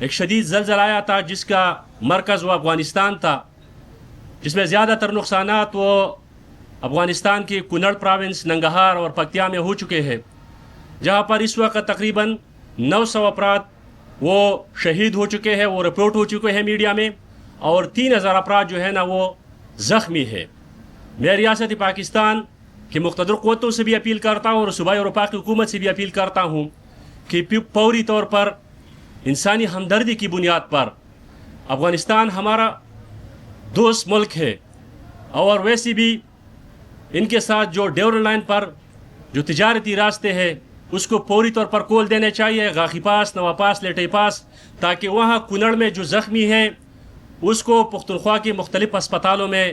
ایک شدید زلزلہ آیا تھا جس کا مرکز وہ افغانستان تھا، جس میں زیادہ تر نقصانات وہ افغانستان کی کنڑ پراونس، ننگہار اور پکتیا میں ہو چکے ہیں، جہاں پر اس وقت تقریباً 900 افراد وہ شہید ہو چکے ہیں، وہ رپورٹ ہو چکے ہیں میڈیا میں، اور 3000 افراد جو ہے نا وہ زخمی ہے۔ میں ریاست پاکستان کی مقتدر قوتوں سے بھی اپیل کرتا ہوں اور صوبائی اور وفاقی حکومت سے بھی اپیل کرتا ہوں کہ فوری طور پر انسانی ہمدردی کی بنیاد پر، افغانستان ہمارا دوست ملک ہے، اور ویسے بھی ان کے ساتھ جو ڈیورل لائن پر جو تجارتی راستے ہیں اس کو فوری طور پر کھول دینے چاہیے، غاخی پاس، نوا پاس، لیٹے پاس، تاکہ وہاں کنڑ میں جو زخمی ہیں اس کو پختونخوا کے مختلف اسپتالوں میں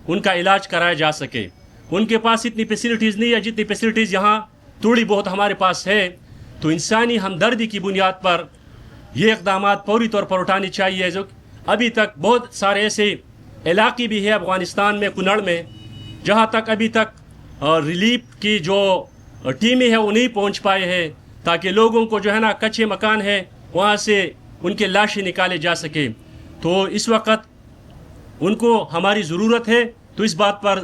ان کا علاج کرایا جا سکے۔ ان کے پاس اتنی فیسلٹیز نہیں ہے جتنی فیسلٹیز یہاں تھوڑی بہت ہمارے پاس ہے، تو انسانی ہمدردی کی بنیاد پر یہ اقدامات فوری طور پر اٹھانی چاہیے۔ جو ابھی تک بہت سارے ایسے علاقے بھی ہیں افغانستان میں، کنڑ میں، جہاں تک ابھی تک ریلیف کی جو ٹیمیں ہیں وہ نہیں پہنچ پائے ہیں، تاکہ لوگوں کو جو ہے نا کچے مکان ہے وہاں سے ان کے لاشیں نکالے جا سکے۔ تو اس وقت ان کو ہماری ضرورت ہے، تو اس بات پر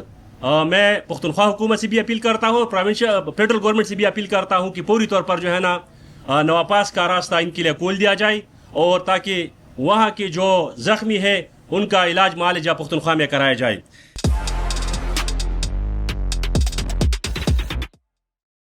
میں پختونخوا حکومت سے بھی اپیل کرتا ہوں، فیڈرل گورنمنٹ سے بھی اپیل کرتا ہوں کہ فوری طور پر جو ہے نا نوا پاس کا راستہ ان کے لیے کھول دیا جائے، اور تاکہ وہاں کے جو زخمی ہے ان کا علاج معالجہ پختونخوا میں کرایا جائے۔